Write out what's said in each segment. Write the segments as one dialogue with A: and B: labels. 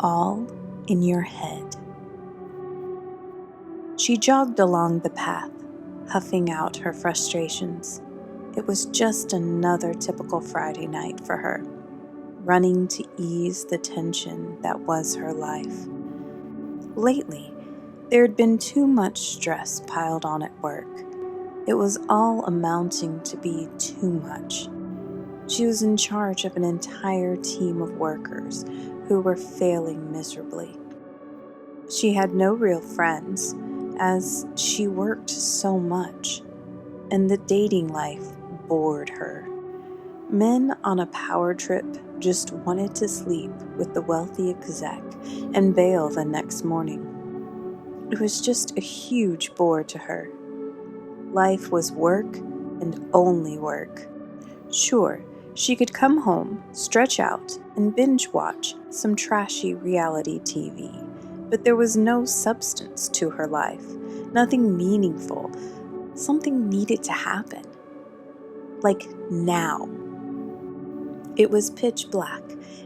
A: all in your head. She jogged along the path, huffing out her frustrations. It was just another typical Friday night for her, running to ease the tension that was her life. Lately, there had been too much stress piled on at work. It was all amounting to be too much. She was in charge of an entire team of workers who were failing miserably. She had no real friends, as she worked so much, and the dating life bored her. Men on a power trip just wanted to sleep with the wealthy exec and bail the next morning. It was just a huge bore to her. Life was work and only work. Sure, she could come home, stretch out, and binge watch some trashy reality TV, but there was no substance to her life, nothing meaningful. Something needed to happen. Like now. It was pitch black,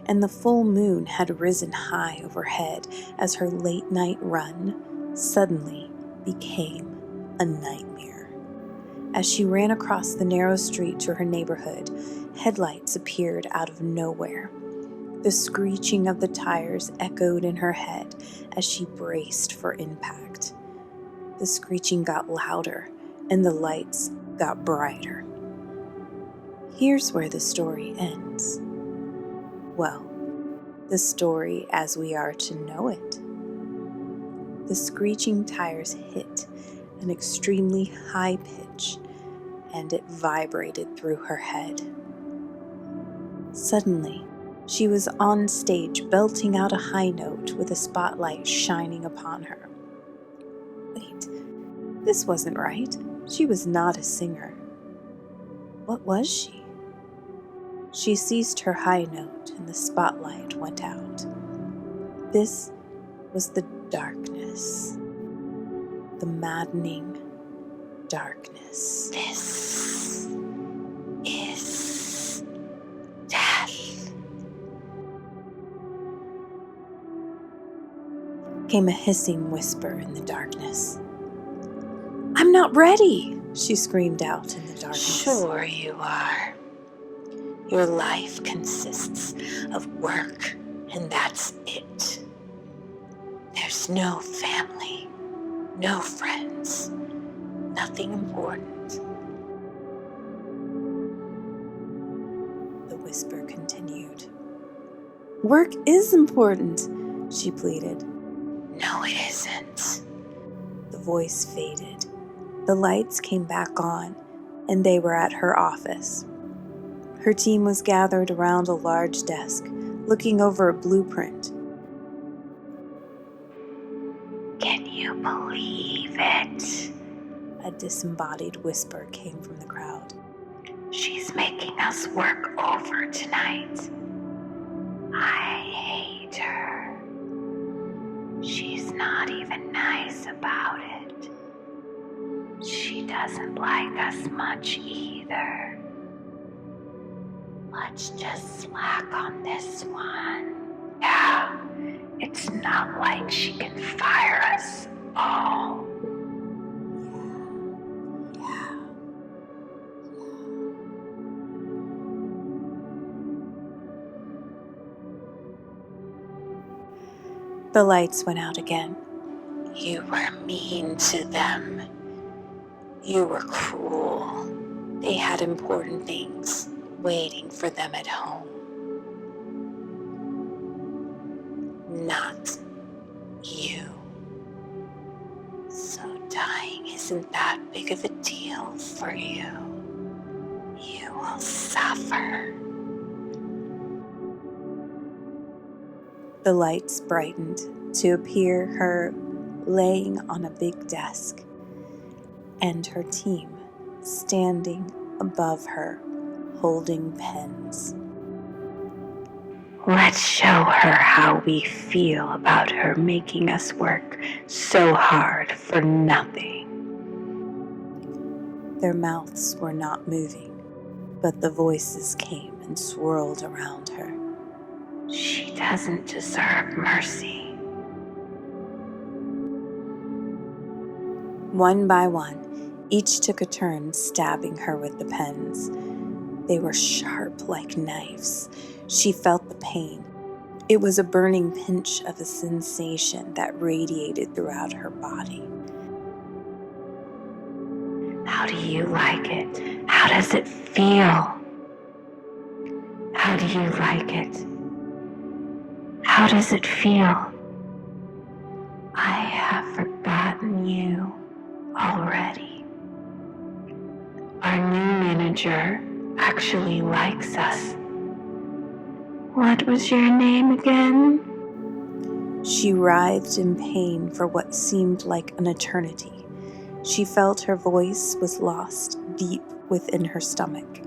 A: and the full moon had risen high overhead as her late-night run suddenly became a nightmare. As she ran across the narrow street to her neighborhood, headlights appeared out of nowhere. The screeching of the tires echoed in her head as she braced for impact. The screeching got louder, and the lights got brighter. Here's where the story ends. Well, the story as we are to know it. The screeching tires hit an extremely high pitch, and it vibrated through her head. Suddenly, she was on stage belting out a high note with a spotlight shining upon her. Wait, this wasn't right. She was not a singer. What was she? She ceased her high note and the spotlight went out. This was the darkness. The maddening darkness.
B: This is death.
A: Came a hissing whisper in the darkness. "I'm not ready!" she screamed out in the darkness.
B: Sure you are. Your life consists of work, and that's it. There's no family, no friends, nothing important.
A: The whisper continued. "Work is important," she pleaded.
B: No, it isn't.
A: The voice faded. The lights came back on, and they were at her office. Her team was gathered around a large desk, looking over a blueprint.
B: Can you believe it?
A: A disembodied whisper came from the crowd.
B: She's making us work over tonight. I hate her. She's not even nice about it. She doesn't like us much either. Let's just slack on this one. Yeah, it's not like she can fire us all.
A: Yeah. The lights went out again.
B: You were mean to them. You were cruel. They had important things waiting for them at home. Not you. So dying isn't that big of a deal for you. You will suffer.
A: The lights brightened to appear her laying on a big desk, and her team standing above her, holding pens.
B: Let's show her how we feel about her making us work so hard for nothing.
A: Their mouths were not moving, but the voices came and swirled around her.
B: She doesn't deserve mercy.
A: One by one, each took a turn stabbing her with the pens. They were sharp like knives. She felt the pain. It was a burning pinch of a sensation that radiated throughout her body.
B: How do you like it? How does it feel? How do you like it? How does it feel? I have forgotten you already. Our new manager actually likes us. What was your name again?
A: She writhed in pain for what seemed like an eternity. She felt her voice was lost deep within her stomach.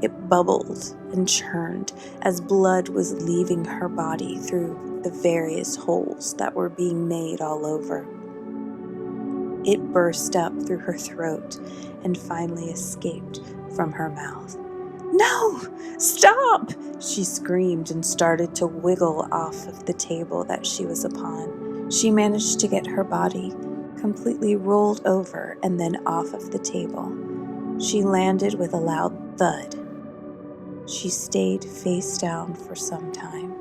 A: It bubbled and churned as blood was leaving her body through the various holes that were being made all over. It burst up through her throat and finally escaped from her mouth. "No! Stop!" she screamed and started to wiggle off of the table that she was upon. She managed to get her body completely rolled over and then off of the table. She landed with a loud thud. She stayed face down for some time.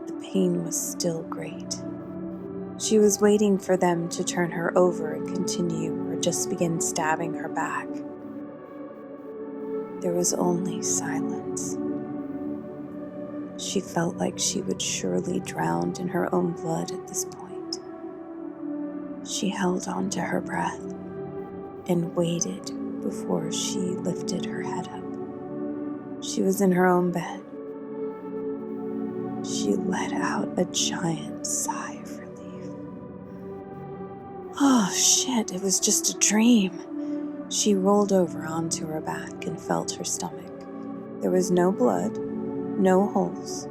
A: The pain was still great. She was waiting for them to turn her over and continue or just begin stabbing her back. There was only silence. She felt like she would surely drown in her own blood at this point. She held on to her breath and waited before she lifted her head up. She was in her own bed. She let out a giant sigh of relief. Oh shit, it was just a dream. She rolled over onto her back and felt her stomach. There was no blood, no holes,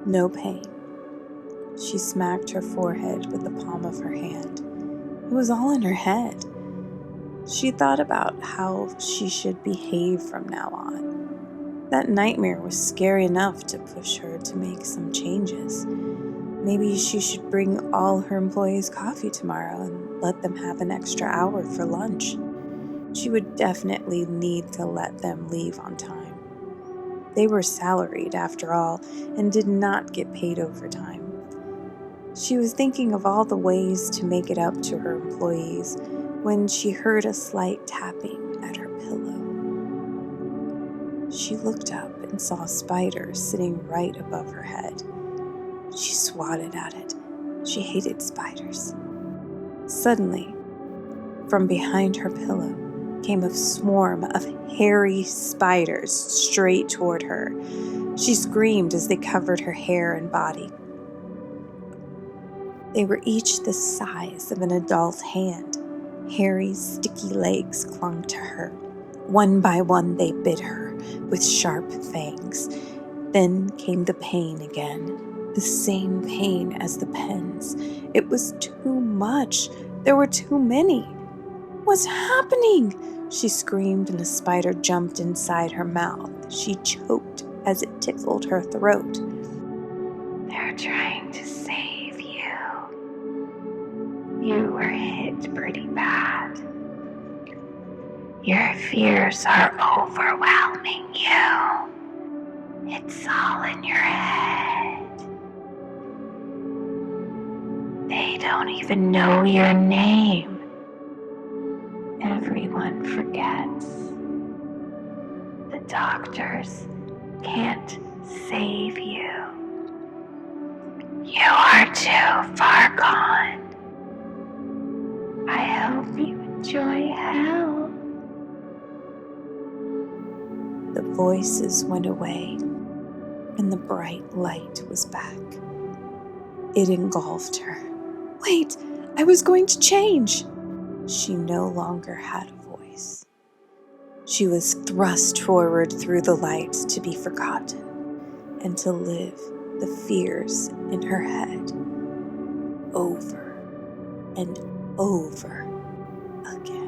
A: no pain. She smacked her forehead with the palm of her hand. It was all in her head. She thought about how she should behave from now on. That nightmare was scary enough to push her to make some changes. Maybe she should bring all her employees coffee tomorrow and let them have an extra hour for lunch. She would definitely need to let them leave on time. They were salaried, after all, and did not get paid overtime. She was thinking of all the ways to make it up to her employees when she heard a slight tapping at her pillow. She looked up and saw a spider sitting right above her head. She swatted at it. She hated spiders. Suddenly, from behind her pillow came a swarm of hairy spiders straight toward her. She screamed as they covered her hair and body. They were each the size of an adult hand. Hairy, sticky legs clung to her. One by one, they bit her with sharp fangs. Then came the pain again, the same pain as the pens. It was too much. There were too many. "What's happening?" she screamed, and a spider jumped inside her mouth. She choked as it tickled her throat.
B: They're trying to save you. You were hit pretty bad. Your fears are overwhelming you. It's all in your head. They don't even know your name. Everyone forgets. The doctors can't save you. You are too far gone. I hope you enjoy hell.
A: The voices went away, and the bright light was back. It engulfed her. Wait, I was going to change. She no longer had a voice. She was thrust forward through the light to be forgotten and to live the fears in her head over and over again.